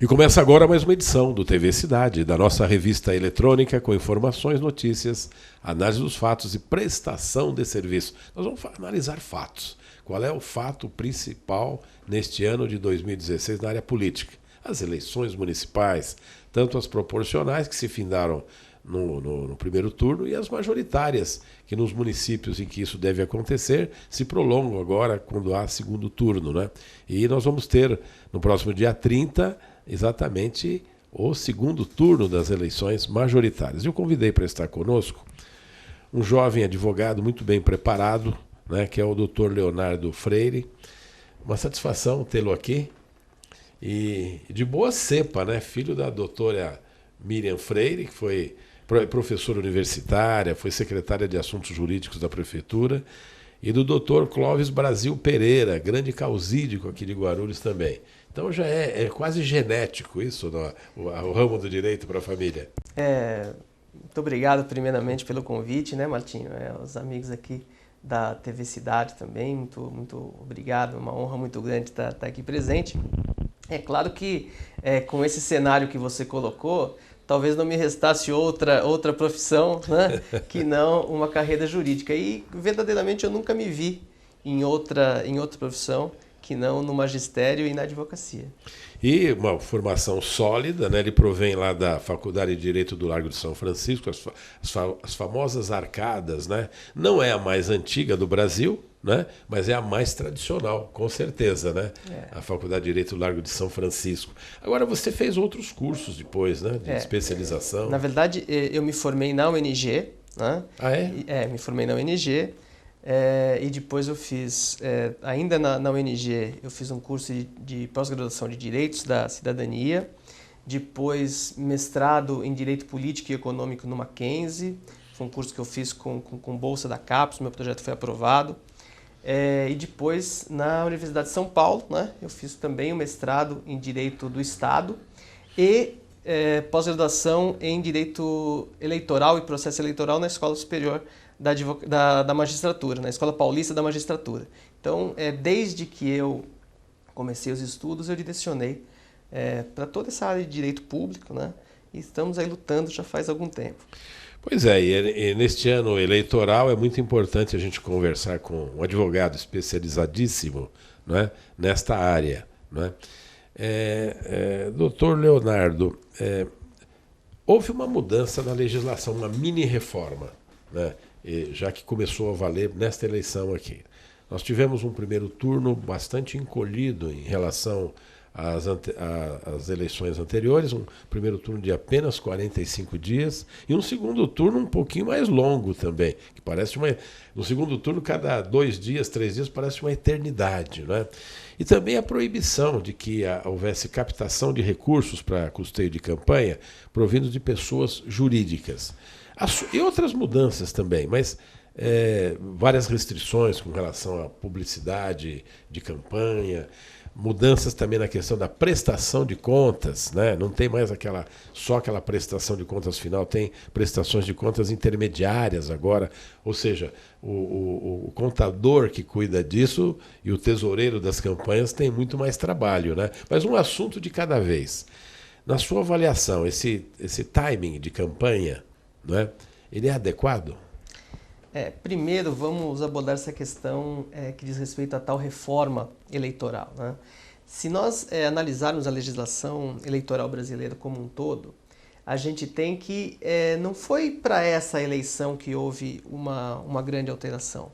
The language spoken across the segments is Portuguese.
E começa agora mais uma edição do TV Cidade, da nossa revista eletrônica com informações, notícias, análise dos fatos e prestação de serviço. Nós vamos analisar fatos. Qual é o fato principal neste ano de 2016 na área política? As eleições municipais, tanto as proporcionais, que se findaram no primeiro turno, e as majoritárias, que nos municípios em que isso deve acontecer, se prolongam agora quando há segundo turno, né? E nós vamos ter, no próximo dia 30, exatamente o segundo turno das eleições majoritárias. Eu convidei para estar conosco um jovem advogado muito bem preparado, né, que é o Dr. Leonardo Freire. Uma satisfação tê-lo aqui. E de boa cepa, né? Filho da doutora Miriam Freire, que foi professora universitária, foi secretária de Assuntos Jurídicos da Prefeitura, e do Dr. Clóvis Brasil Pereira, grande causídico aqui de Guarulhos também. Então já é quase genético isso, o ramo do direito para a família. Muito obrigado primeiramente pelo convite, né, Martinho? Os amigos aqui da TV Cidade também, muito obrigado, uma honra muito grande estar aqui presente. É claro que com esse cenário que você colocou, talvez não me restasse outra profissão, né, que não uma carreira jurídica. E verdadeiramente eu nunca me vi em outra profissão que não no magistério e na advocacia. E uma formação sólida, né? Ele provém lá da Faculdade de Direito do Largo de São Francisco, as famosas arcadas, né? Não é a mais antiga do Brasil, né? Mas é a mais tradicional, com certeza, né? A Faculdade de Direito do Largo de São Francisco. Agora, você fez outros cursos depois, né? De especialização. Na verdade, eu me formei na UNG, né? Ah, é? Me formei na UNG. E depois eu fiz, ainda na UNG, eu fiz um curso de pós-graduação de Direitos da Cidadania, depois mestrado em Direito Político e Econômico no Mackenzie, foi um curso que eu fiz com bolsa da CAPES, meu projeto foi aprovado, e depois na Universidade de São Paulo, né, eu fiz também um mestrado em Direito do Estado e pós-graduação em Direito Eleitoral e Processo Eleitoral na Escola Superior da Magistratura, na Escola Paulista da Magistratura. Então, desde que eu comecei os estudos, eu direcionei para toda essa área de direito público, né? E estamos aí lutando já faz algum tempo. Pois é, e neste ano eleitoral é muito importante a gente conversar com um advogado especializadíssimo, né, nesta área, né? Doutor Leonardo, houve uma mudança na legislação, uma mini-reforma, né? Já que começou a valer nesta eleição aqui. Nós tivemos um primeiro turno bastante encolhido em relação às eleições anteriores, um primeiro turno de apenas 45 dias e um segundo turno um pouquinho mais longo também, que parece no segundo turno, cada 2 dias, 3 dias, parece uma eternidade, né? E também a proibição de que houvesse captação de recursos para custeio de campanha provindos de pessoas jurídicas. E outras mudanças também, mas várias restrições com relação à publicidade de campanha, mudanças também na questão da prestação de contas, né? Não tem mais só aquela prestação de contas final, tem prestações de contas intermediárias agora, ou seja, o contador que cuida disso e o tesoureiro das campanhas tem muito mais trabalho, né? Mas um assunto de cada vez. Na sua avaliação, esse timing de campanha, não é? Ele é adequado? Primeiro, vamos abordar essa questão que diz respeito à tal reforma eleitoral, né? Se nós analisarmos a legislação eleitoral brasileira como um todo, a gente tem que não foi para essa eleição que houve uma grande alteração.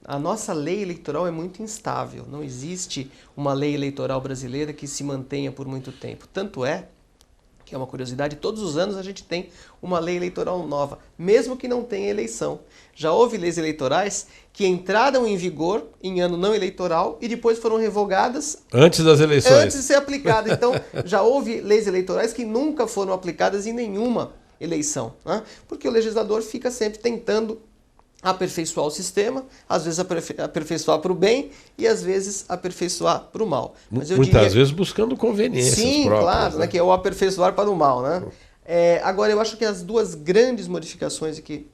A nossa lei eleitoral é muito instável, não existe uma lei eleitoral brasileira que se mantenha por muito tempo. Tanto que é uma curiosidade, todos os anos a gente tem uma lei eleitoral nova, mesmo que não tenha eleição. Já houve leis eleitorais que entraram em vigor em ano não eleitoral e depois foram revogadas antes das eleições. Antes de ser aplicada. Então, já houve leis eleitorais que nunca foram aplicadas em nenhuma eleição, né? Porque o legislador fica sempre tentando aperfeiçoar o sistema, às vezes aperfeiçoar para o bem e às vezes aperfeiçoar para o mal. Mas muitas vezes buscando conveniências próprias. Sim, claro, né? Que é o aperfeiçoar para o mal, né? Agora, eu acho que as duas grandes modificações que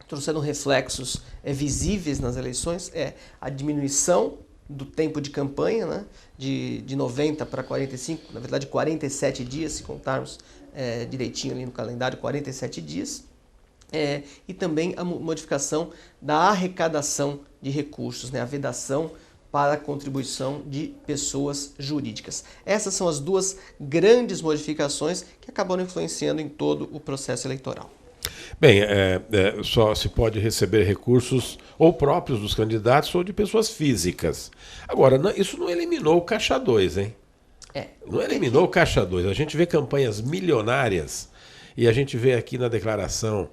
trouxeram reflexos visíveis nas eleições a diminuição do tempo de campanha, né? De 90 para 45, na verdade 47 dias, se contarmos direitinho ali no calendário, 47 dias. E também a modificação da arrecadação de recursos, né? A vedação para a contribuição de pessoas jurídicas. Essas são as duas grandes modificações que acabaram influenciando em todo o processo eleitoral. Bem, só se pode receber recursos ou próprios dos candidatos ou de pessoas físicas. Agora, isso não eliminou o Caixa 2, hein? Não eliminou o Caixa 2. A gente vê campanhas milionárias e a gente vê aqui na declaração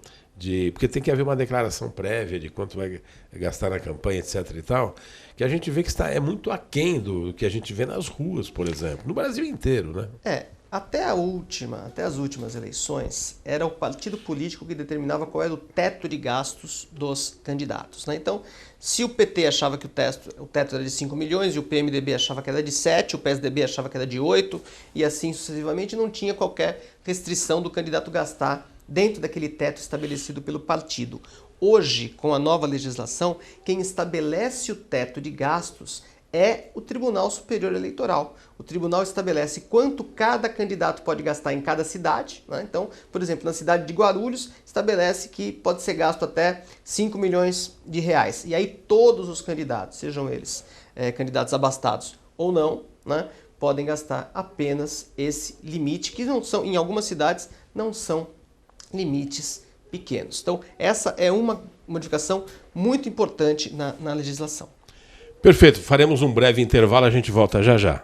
porque tem que haver uma declaração prévia de quanto vai gastar na campanha, etc. e tal, que a gente vê que é muito aquém do que a gente vê nas ruas, por exemplo, no Brasil inteiro, né? Até as últimas eleições, era o partido político que determinava qual era o teto de gastos dos candidatos, né? Então, se o PT achava que o teto era de 5 milhões e o PMDB achava que era de 7, o PSDB achava que era de 8, e assim sucessivamente, não tinha qualquer restrição do candidato gastar dentro daquele teto estabelecido pelo partido. Hoje, com a nova legislação, quem estabelece o teto de gastos é o Tribunal Superior Eleitoral. O tribunal estabelece quanto cada candidato pode gastar em cada cidade, né? Então, por exemplo, na cidade de Guarulhos, estabelece que pode ser gasto até 5 milhões de reais. E aí todos os candidatos, sejam eles candidatos abastados ou não, né, podem gastar apenas esse limite, que não são, em algumas cidades, não são limites pequenos. Então, essa é uma modificação muito importante na legislação. Perfeito, faremos um breve intervalo, a gente volta já já.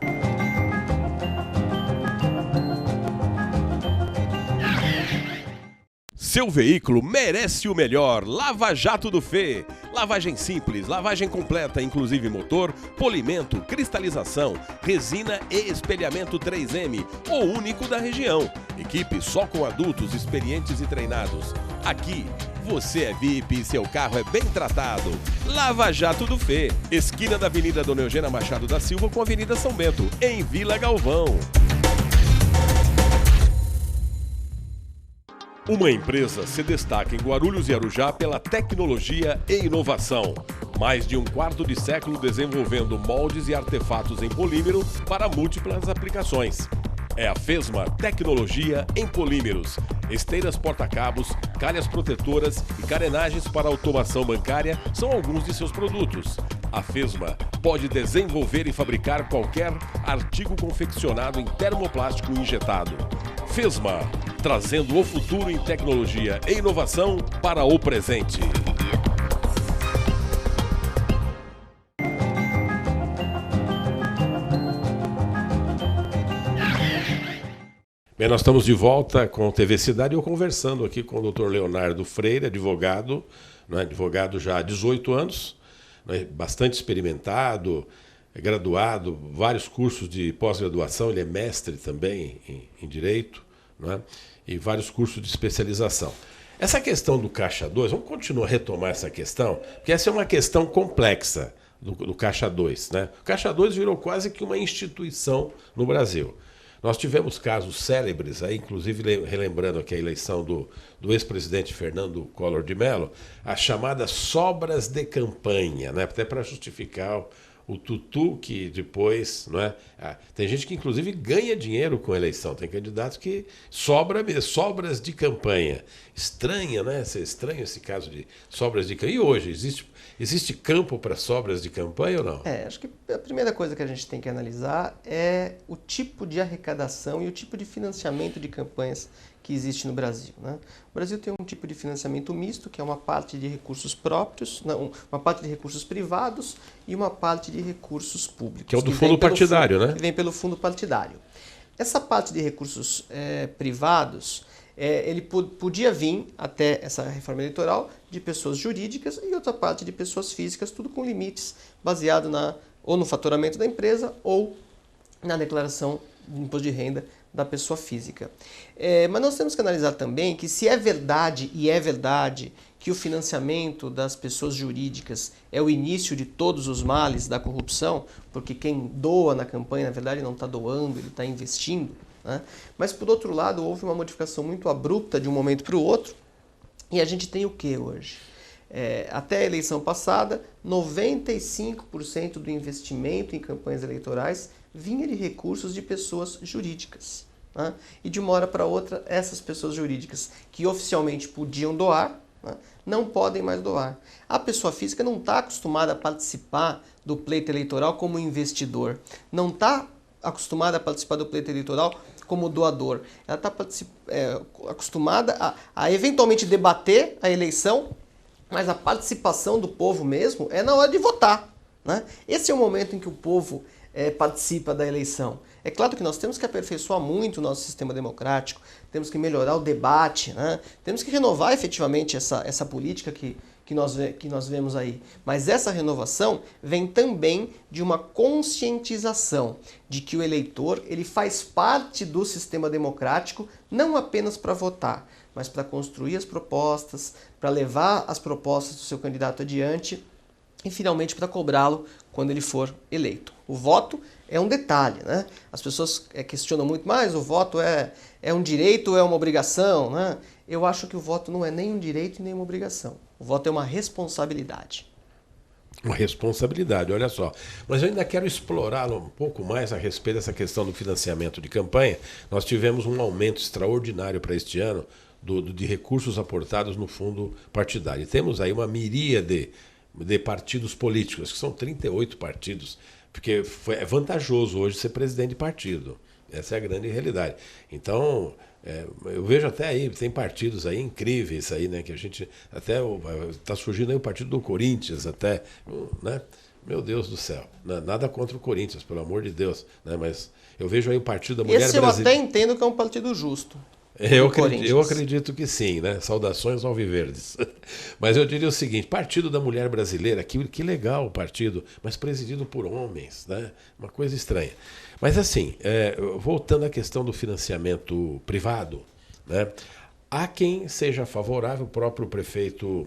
Seu veículo merece o melhor. Lava Jato do Fê. Lavagem simples, lavagem completa, inclusive motor, polimento, cristalização, resina e espelhamento 3M, o único da região. Equipe só com adultos experientes e treinados. Aqui, você é VIP e seu carro é bem tratado. Lava Jato do Fê. Esquina da Avenida Dona Eugênia Machado da Silva com a Avenida São Bento, em Vila Galvão. Uma empresa se destaca em Guarulhos e Arujá pela tecnologia e inovação. Mais de um quarto de século desenvolvendo moldes e artefatos em polímero para múltiplas aplicações. É a Fesma Tecnologia em Polímeros. Esteiras porta-cabos, calhas protetoras e carenagens para automação bancária são alguns de seus produtos. A Fesma pode desenvolver e fabricar qualquer artigo confeccionado em termoplástico injetado. Fesma, trazendo o futuro em tecnologia e inovação para o presente. Bem, nós estamos de volta com o TV Cidade, eu conversando aqui com o Dr. Leonardo Freire, advogado, né, advogado já há 18 anos, né, bastante experimentado, graduado, vários cursos de pós-graduação, ele é mestre também em Direito, né, e vários cursos de especialização. Essa questão do Caixa 2, vamos continuar a retomar essa questão, porque essa é uma questão complexa do Caixa 2. Né? O Caixa 2 virou quase que uma instituição no Brasil. Nós tivemos casos célebres, aí, inclusive relembrando aqui a eleição do ex-presidente Fernando Collor de Mello, as chamadas sobras de campanha, né? Até para justificar o tutu que depois, não é? Tem gente que inclusive ganha dinheiro com a eleição, tem candidatos que sobras de campanha. Estranha, né? Estranho esse caso de sobras de campanha. E hoje, existe campo para sobras de campanha ou não? Acho que a primeira coisa que a gente tem que analisar é o tipo de arrecadação e o tipo de financiamento de campanhas que existe no Brasil. Né? O Brasil tem um tipo de financiamento misto, que é uma parte de recursos próprios, uma parte de recursos privados e uma parte de recursos públicos. Que é o do fundo partidário, né? Que vem pelo fundo partidário. Essa parte de recursos privados, ele podia vir até essa reforma eleitoral de pessoas jurídicas e outra parte de pessoas físicas, tudo com limites baseado ou no faturamento da empresa ou na declaração de imposto de renda da pessoa física. Mas nós temos que analisar também que se é verdade, e é verdade, que o financiamento das pessoas jurídicas é o início de todos os males da corrupção, porque quem doa na campanha, na verdade, não está doando, ele está investindo, né? Mas, por outro lado, houve uma modificação muito abrupta de um momento para o outro, e a gente tem o que hoje? até a eleição passada, 95% do investimento em campanhas eleitorais vinha de recursos de pessoas jurídicas. Né? E de uma hora para outra, essas pessoas jurídicas que oficialmente podiam doar, né, não podem mais doar. A pessoa física não está acostumada a participar do pleito eleitoral como investidor, não está acostumada a participar do pleito eleitoral como doador. Ela está acostumada a eventualmente debater a eleição, mas a participação do povo mesmo é na hora de votar. Né? Esse é o momento em que o povo participa da eleição. É claro que nós temos que aperfeiçoar muito o nosso sistema democrático, temos que melhorar o debate, né? Temos que renovar efetivamente essa política que nós vemos aí. Mas essa renovação vem também de uma conscientização de que o eleitor ele faz parte do sistema democrático não apenas para votar, mas para construir as propostas, para levar as propostas do seu candidato adiante e finalmente para cobrá-lo quando ele for eleito. O voto é um detalhe, né? As pessoas questionam muito mais, o voto é um direito ou é uma obrigação, né? Eu acho que o voto não é nem um direito e nem uma obrigação. O voto é uma responsabilidade. Uma responsabilidade, olha só. Mas eu ainda quero explorar um pouco mais a respeito dessa questão do financiamento de campanha. Nós tivemos um aumento extraordinário para este ano de recursos aportados no fundo partidário. E temos aí uma miríade de partidos políticos, que são 38 partidos, porque é vantajoso hoje ser presidente de partido. Essa é a grande realidade. Então, eu vejo até aí, tem partidos aí incríveis aí, né, que a gente até está surgindo aí o partido do Corinthians até, né? Meu Deus do céu, nada contra o Corinthians, pelo amor de Deus, né? Mas eu vejo aí o Partido da Mulher Brasileira. Esse eu até entendo que é um partido justo. Eu acredito que sim, né? Saudações alviverdes. Mas eu diria o seguinte, Partido da Mulher Brasileira, que legal o partido, mas presidido por homens, né? Uma coisa estranha. Mas assim, voltando à questão do financiamento privado, né? Há quem seja favorável, o próprio prefeito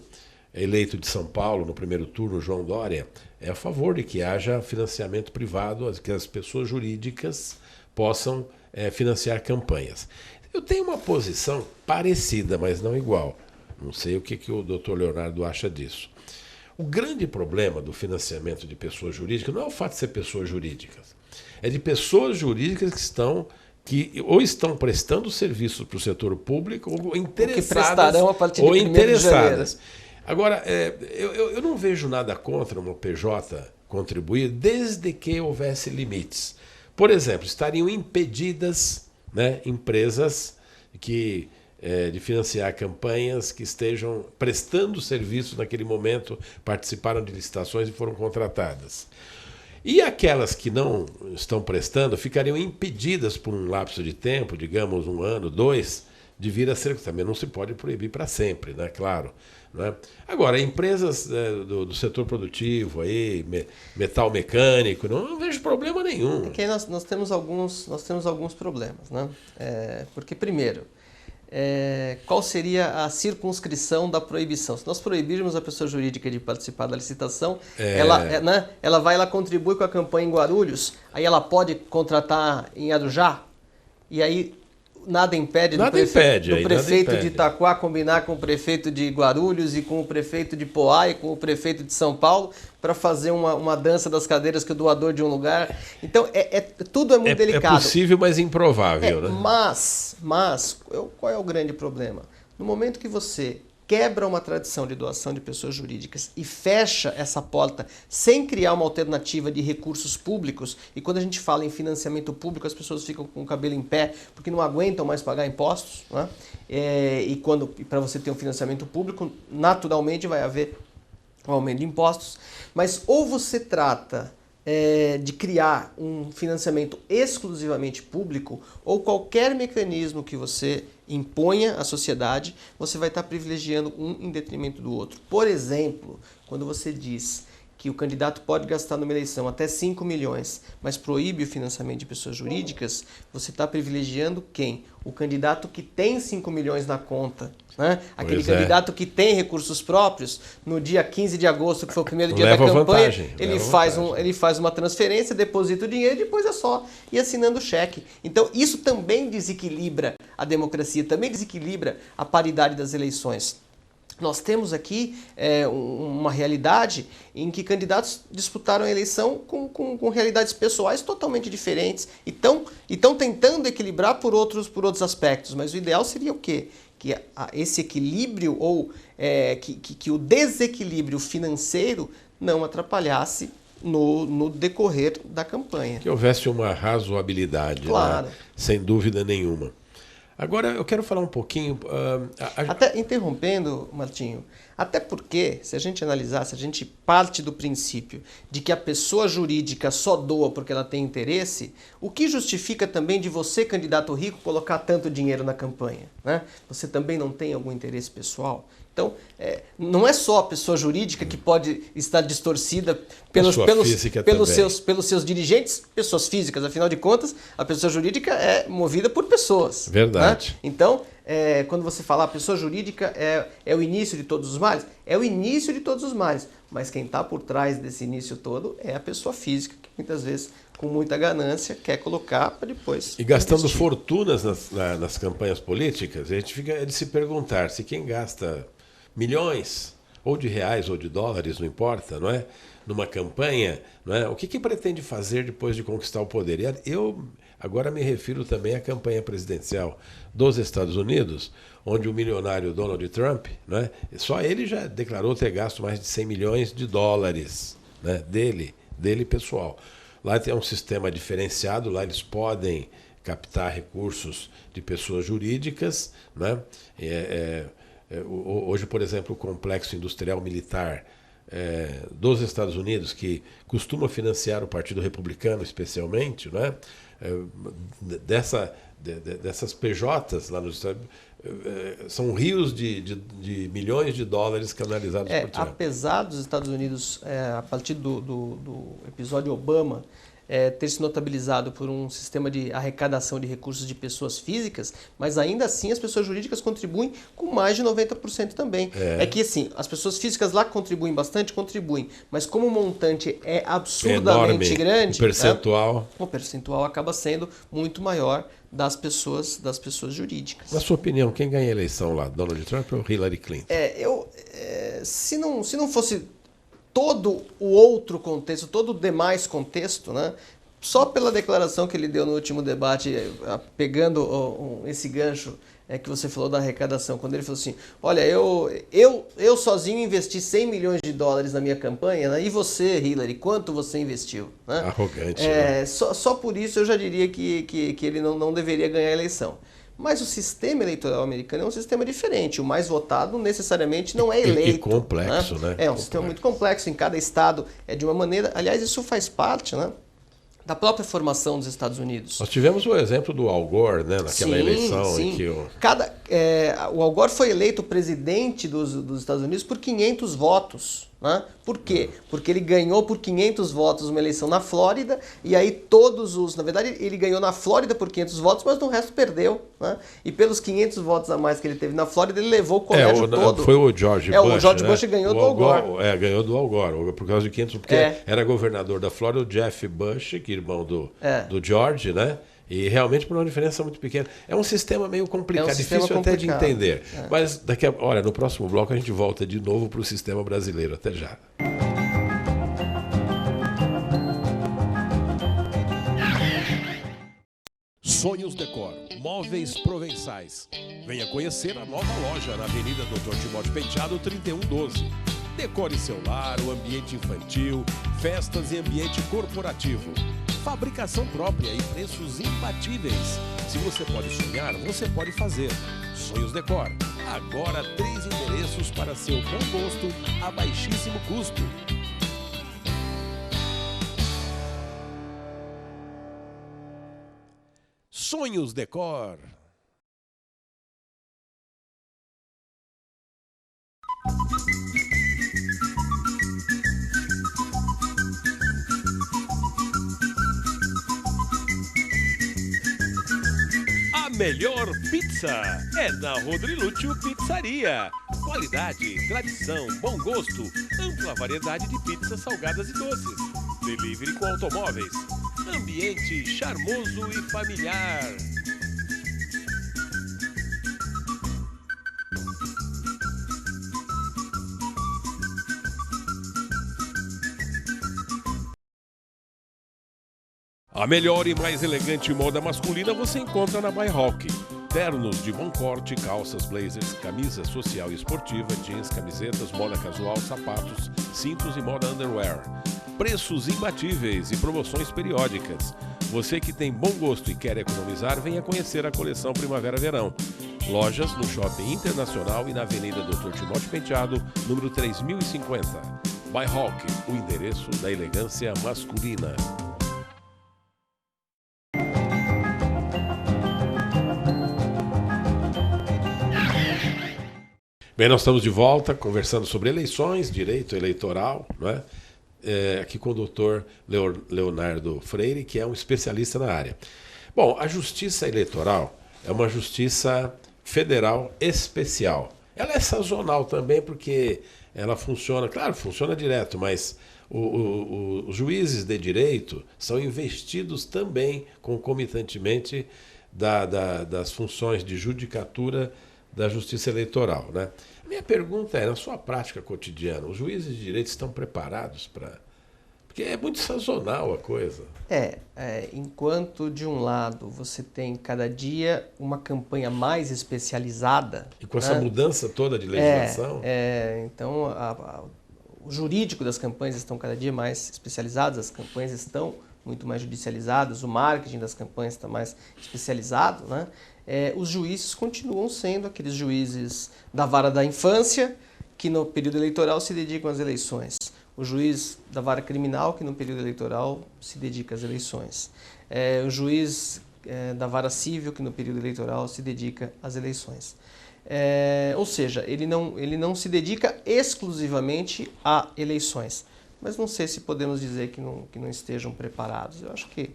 eleito de São Paulo no primeiro turno, João Dória, é a favor de que haja financiamento privado, que as pessoas jurídicas possam financiar campanhas. Eu tenho uma posição parecida, mas não igual. Não sei o que o doutor Leonardo acha disso. O grande problema do financiamento de pessoas jurídicas não é o fato de ser pessoas jurídicas. É de pessoas jurídicas que ou estão prestando serviços para o setor público ou interessadas. Que prestarão a partir de 1º de janeiro. Agora, eu não vejo nada contra uma PJ contribuir desde que houvesse limites. Por exemplo, estariam impedidas, né, empresas de financiar campanhas que estejam prestando serviço naquele momento, participaram de licitações e foram contratadas. E aquelas que não estão prestando ficariam impedidas por um lapso de tempo, digamos 1 ano, 2, de vir a ser. Também não se pode proibir para sempre, né? Claro. Né? Agora, empresas do setor produtivo, aí, metal mecânico, não vejo problema nenhum. Aqui nós temos alguns problemas, né? Porque, primeiro, qual seria a circunscrição da proibição? Se nós proibirmos a pessoa jurídica de participar da licitação, ela contribui com a campanha em Guarulhos, aí ela pode contratar em Arujá, e aí nada impede do prefeito de Itaquá combinar com o prefeito de Guarulhos e com o prefeito de Poá e com o prefeito de São Paulo para fazer uma dança das cadeiras que o doador de um lugar. Então, tudo é muito delicado. É possível, mas improvável. Né? Mas, qual é o grande problema? No momento que você quebra uma tradição de doação de pessoas jurídicas e fecha essa porta sem criar uma alternativa de recursos públicos, e quando a gente fala em financiamento público, as pessoas ficam com o cabelo em pé porque não aguentam mais pagar impostos, né? E para você ter um financiamento público, naturalmente vai haver um aumento de impostos, mas ou você trata de criar um financiamento exclusivamente público, ou qualquer mecanismo que você imponha à sociedade, você vai estar privilegiando um em detrimento do outro. Por exemplo, quando você diz que o candidato pode gastar numa eleição até 5 milhões, mas proíbe o financiamento de pessoas jurídicas, você está privilegiando quem? O candidato que tem 5 milhões na conta. Né? Aquele candidato que tem recursos próprios, no dia 15 de agosto, que foi o primeiro dia da campanha, ele faz uma transferência, deposita o dinheiro e depois é só ir assinando o cheque. Então isso também desequilibra a democracia, também desequilibra a paridade das eleições. Nós temos aqui uma realidade em que candidatos disputaram a eleição com realidades pessoais totalmente diferentes e estão tentando equilibrar por outros aspectos. Mas o ideal seria o quê? Que esse equilíbrio ou que o desequilíbrio financeiro não atrapalhasse no decorrer da campanha. Que houvesse uma razoabilidade, claro. Né? Sem dúvida nenhuma. Agora eu quero falar um pouquinho... Até interrompendo, Martinho, até porque, se a gente analisar, se a gente parte do princípio de que a pessoa jurídica só doa porque ela tem interesse, o que justifica também de você, candidato rico, colocar tanto dinheiro na campanha? Né? Você também não tem algum interesse pessoal? Então, não é só a pessoa jurídica que pode estar distorcida pelos seus dirigentes, pessoas físicas. Afinal de contas, a pessoa jurídica é movida por pessoas. Verdade. Né? Então, quando você fala a pessoa jurídica é o início de todos os males, é o início de todos os males. Mas quem está por trás desse início todo é a pessoa física, que muitas vezes, com muita ganância, quer colocar para depois. E gastando fortunas nas campanhas políticas, a gente fica de se perguntar se quem gasta milhões, ou de reais ou de dólares, não importa, não é? Numa campanha, não é? O que pretende fazer depois de conquistar o poder? E eu agora me refiro também à campanha presidencial dos Estados Unidos, onde o milionário Donald Trump, não é? Só ele já declarou ter gasto mais de 100 milhões de dólares, né? dele pessoal. Lá tem um sistema diferenciado, lá eles podem captar recursos de pessoas jurídicas, né? Hoje, por exemplo, o complexo industrial militar dos Estados Unidos, que costuma financiar o Partido Republicano especialmente, né? Dessas PJs lá nos Estados Unidos, são rios de milhões de dólares canalizados por Trump. Apesar dos Estados Unidos, a partir do episódio Obama, ter se notabilizado por um sistema de arrecadação de recursos de pessoas físicas, mas ainda assim as pessoas jurídicas contribuem com mais de 90% também. É que assim, as pessoas físicas lá contribuem bastante, mas como o montante é absurdamente grande, o percentual acaba sendo muito maior das pessoas jurídicas. Na sua opinião, quem ganha a eleição lá, Donald Trump ou Hillary Clinton? Se não fosse todo o outro contexto, todo o demais contexto, né? Só pela declaração que ele deu no último debate, pegando esse gancho que você falou da arrecadação, quando ele falou assim, olha, eu sozinho investi 100 milhões de dólares na minha campanha, né? E você, Hillary, quanto você investiu? Né? Arrogante. Né? Só por isso eu já diria que ele não deveria ganhar a eleição. Mas o sistema eleitoral americano é um sistema diferente. O mais votado necessariamente não é eleito. E complexo, né? É um sistema muito complexo. Em cada estado é de uma maneira... Aliás, isso faz parte, né, da própria formação dos Estados Unidos. Nós tivemos o exemplo do Al Gore, né, naquela eleição em que o Al Gore foi eleito presidente dos Estados Unidos por 500 votos. Né? Por quê? Porque ele ganhou por 500 votos uma eleição na Flórida e aí na verdade ele ganhou na Flórida por 500 votos, mas no resto perdeu. Né? E pelos 500 votos a mais que ele teve na Flórida, ele levou o colégio todo. Foi o George Bush. O George Bush ganhou do Al Gore. Ganhou do Al Gore, por causa de 500, porque era governador da Flórida o Jeff Bush, que é irmão do George, né? E realmente por uma diferença muito pequena. É um sistema meio complicado, difícil até de entender. Mas no próximo bloco a gente volta de novo para o sistema brasileiro. Até já. Sonhos Decor, móveis provençais. Venha conhecer a nova loja na Avenida Dr. Timóteo Penteado, 3112. Decore seu lar, o ambiente infantil, festas e ambiente corporativo. Fabricação própria e preços imbatíveis. Se você pode sonhar, você pode fazer. Sonhos Decor. Agora 3 endereços para seu bom gosto a baixíssimo custo. Sonhos Decor. A melhor pizza é na Rodrilúcio Pizzaria. Qualidade, tradição, bom gosto, ampla variedade de pizzas salgadas e doces. Delivery com automóveis. Ambiente charmoso e familiar. A melhor e mais elegante moda masculina você encontra na Byhawk. Ternos de bom corte, calças, blazers, camisa social e esportiva, jeans, camisetas, moda casual, sapatos, cintos e moda underwear. Preços imbatíveis e promoções periódicas. Você que tem bom gosto e quer economizar, venha conhecer a coleção Primavera-Verão. Lojas no Shopping Internacional e na Avenida Dr. Timóteo Penteado, número 3050. Byhawk, o endereço da elegância masculina. Bem, nós estamos de volta conversando sobre eleições, direito eleitoral, não é? Aqui com o doutor Leonardo Freire, que é um especialista na área. Bom, a justiça eleitoral é uma justiça federal especial. Ela é sazonal também porque ela funciona, claro, funciona direto, mas os juízes de direito são investidos também concomitantemente das funções de judicatura da justiça eleitoral, né? Minha pergunta é, na sua prática cotidiana, os juízes de direito estão preparados para... Porque é muito sazonal a coisa. Enquanto de um lado você tem cada dia uma campanha mais especializada... E com essa mudança toda de legislação... Então, o jurídico das campanhas estão cada dia mais especializados, as campanhas estão muito mais judicializadas, o marketing das campanhas está mais especializado, né? Os juízes continuam sendo aqueles juízes da vara da infância que no período eleitoral se dedicam às eleições. O juiz da vara criminal que no período eleitoral se dedica às eleições. O juiz da vara civil que no período eleitoral se dedica às eleições. Ou seja, ele não se dedica exclusivamente a eleições. Mas não sei se podemos dizer que não estejam preparados. Eu acho que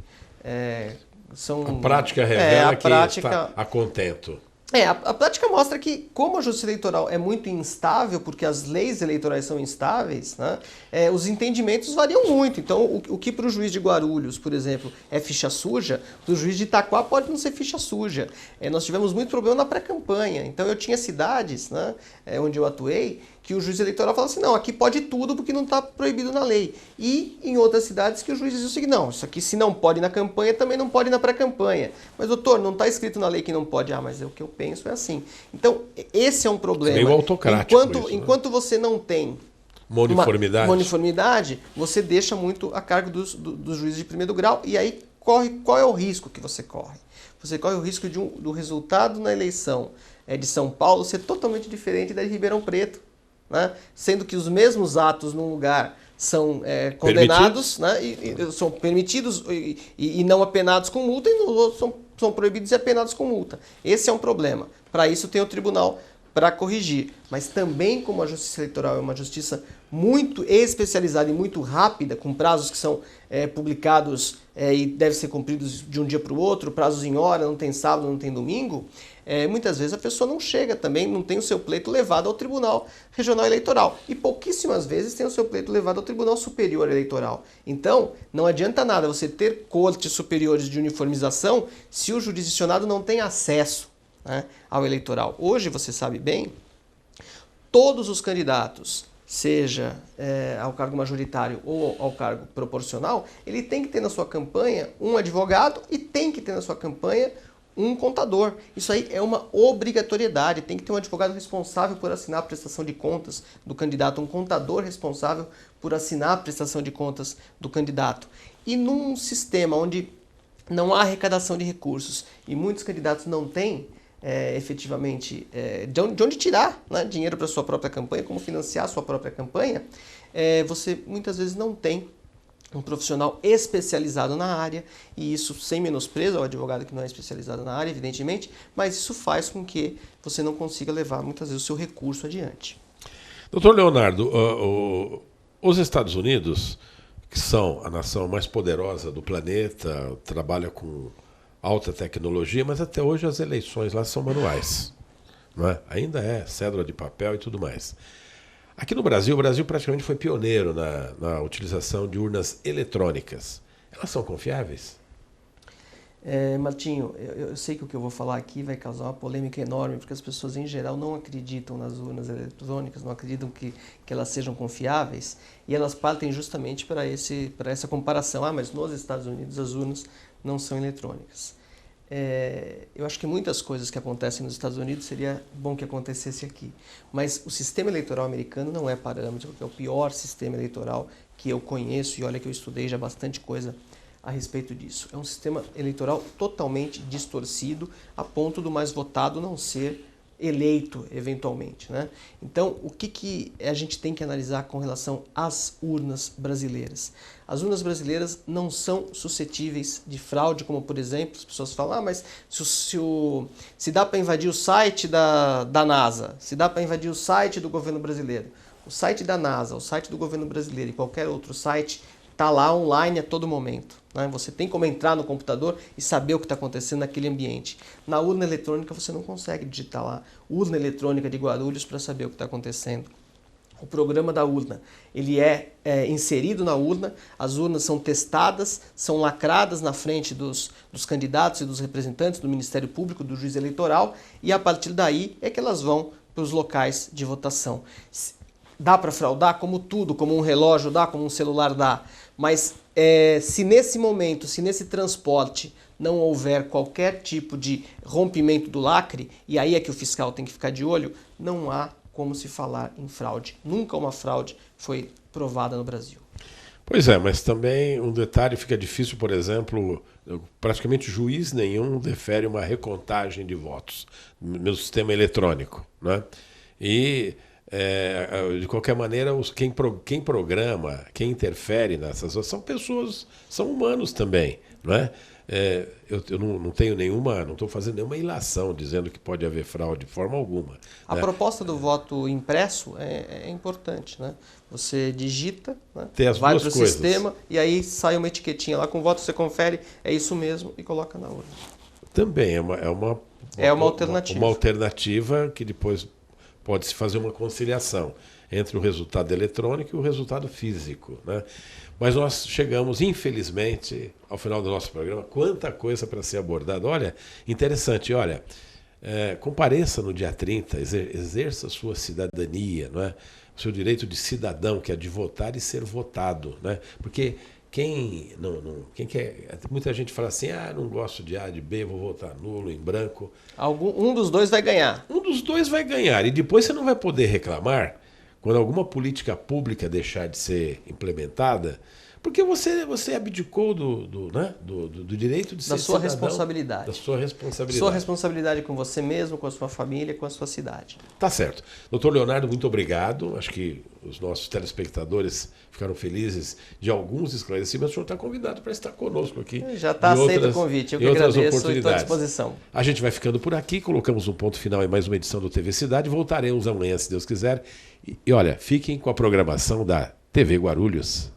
a prática revela que está a contento. A prática mostra que, como a justiça eleitoral é muito instável, porque as leis eleitorais são instáveis, né, os entendimentos variam muito. Então, o que para o juiz de Guarulhos, por exemplo, é ficha suja, para o juiz de Itaquá pode não ser ficha suja. Nós tivemos muito problema na pré-campanha. Então, eu tinha cidades, né, onde eu atuei, que o juiz eleitoral falava assim, não, aqui pode tudo porque não está proibido na lei. E em outras cidades que o juiz dizia o seguinte, não, isso aqui se não pode na campanha, também não pode na pré-campanha. Mas, doutor, não está escrito na lei que não pode. Mas o que eu penso é assim. Então, esse é um problema. Meio autocrático enquanto você não tem uma uniformidade, você deixa muito a cargo dos juízes de primeiro grau. E aí, qual é o risco que você corre? Você corre o risco do resultado na eleição de São Paulo ser totalmente diferente da de Ribeirão Preto. Né? Sendo que os mesmos atos num lugar são condenados, né? São permitidos e não apenados com multa, e no outro são proibidos e apenados com multa. Esse é um problema. Para isso tem o tribunal para corrigir. Mas também, como a justiça eleitoral é uma justiça muito especializada e muito rápida, com prazos que são publicados e devem ser cumpridos de um dia para o outro, prazos em hora, não tem sábado, não tem domingo, muitas vezes a pessoa não chega também, não tem o seu pleito levado ao Tribunal Regional Eleitoral. E pouquíssimas vezes tem o seu pleito levado ao Tribunal Superior Eleitoral. Então, não adianta nada você ter cortes superiores de uniformização se o jurisdicionado não tem acesso, né, ao eleitoral. Hoje, você sabe bem, todos os candidatos, seja ao cargo majoritário ou ao cargo proporcional, ele tem que ter na sua campanha um advogado e tem que ter na sua campanha um contador. Isso aí é uma obrigatoriedade. Tem que ter um advogado responsável por assinar a prestação de contas do candidato, um contador responsável por assinar a prestação de contas do candidato. E num sistema onde não há arrecadação de recursos e muitos candidatos não têm efetivamente de onde tirar, né, dinheiro para sua própria campanha, como financiar a sua própria campanha, você muitas vezes não tem um profissional especializado na área, e isso sem menosprezo ao advogado que não é especializado na área, evidentemente, mas isso faz com que você não consiga levar muitas vezes o seu recurso adiante. Doutor Leonardo, os Estados Unidos, que são a nação mais poderosa do planeta, trabalha com alta tecnologia, mas até hoje as eleições lá são manuais, não é? Ainda é cédula de papel e tudo mais. Aqui no Brasil, o Brasil praticamente foi pioneiro na utilização de urnas eletrônicas. Elas são confiáveis? Martinho, eu sei que o que eu vou falar aqui vai causar uma polêmica enorme, porque as pessoas em geral não acreditam nas urnas eletrônicas, não acreditam que elas sejam confiáveis, e elas partem justamente para essa comparação. Ah, mas nos Estados Unidos as urnas não são eletrônicas. Eu acho que muitas coisas que acontecem nos Estados Unidos seria bom que acontecesse aqui, mas o sistema eleitoral americano não é parâmetro, porque é o pior sistema eleitoral que eu conheço, e olha que eu estudei já bastante coisa a respeito disso. É um sistema eleitoral totalmente distorcido, a ponto do mais votado não ser eleito eventualmente, né? Então, o que a gente tem que analisar com relação às urnas brasileiras? As urnas brasileiras não são suscetíveis de fraude, como por exemplo, as pessoas falam, mas se dá para invadir o site da NASA, se dá para invadir o site do governo brasileiro. O site da NASA, o site do governo brasileiro e qualquer outro site está lá online a todo momento, né? Você tem como entrar no computador e saber o que está acontecendo naquele ambiente. Na urna eletrônica você não consegue digitar lá urna eletrônica de Guarulhos para saber o que está acontecendo. O programa da urna, ele é inserido na urna, as urnas são testadas, são lacradas na frente dos candidatos e dos representantes do Ministério Público, do juiz eleitoral, e a partir daí é que elas vão para os locais de votação. Dá para fraudar? Como tudo, como um relógio dá, como um celular dá. Mas se nesse momento, se nesse transporte não houver qualquer tipo de rompimento do lacre, e aí é que o fiscal tem que ficar de olho, não há como se falar em fraude. Nunca uma fraude foi provada no Brasil. Pois é, mas também um detalhe fica difícil, por exemplo, praticamente juiz nenhum defere uma recontagem de votos no sistema eletrônico, né? E de qualquer maneira, quem programa, quem interfere nessas são pessoas, são humanos também, não é? Eu não tenho não estou fazendo nenhuma ilação dizendo que pode haver fraude de forma alguma. A proposta do voto impresso é importante, né? Você digita, né? Vai para o sistema e aí sai uma etiquetinha lá com o voto, você confere, é isso mesmo e coloca na urna. Também é uma alternativa. Uma alternativa que depois pode-se fazer uma conciliação entre o resultado eletrônico e o resultado físico, né? Mas nós chegamos, infelizmente, ao final do nosso programa. Quanta coisa para ser abordada. Olha, interessante, olha, compareça no dia 30, exerça a sua cidadania, não é? O seu direito de cidadão, que é de votar e ser votado, né? Porque quem quer, muita gente fala assim, não gosto de A, de B, vou votar nulo, em branco. Um dos dois vai ganhar. Um dos dois vai ganhar. E depois você não vai poder reclamar quando alguma política pública deixar de ser implementada, porque você abdicou do direito de ser da sua cidadão, responsabilidade. Da sua responsabilidade. Sua responsabilidade com você mesmo, com a sua família, com a sua cidade. Tá certo. Doutor Leonardo, muito obrigado. Acho que os nossos telespectadores ficaram felizes de alguns esclarecimentos. O senhor está convidado para estar conosco aqui. Já está aceito o convite. Eu que agradeço e estou à disposição. A gente vai ficando por aqui. Colocamos um ponto final em mais uma edição do TV Cidade. Voltaremos amanhã, se Deus quiser. E olha, fiquem com a programação da TV Guarulhos.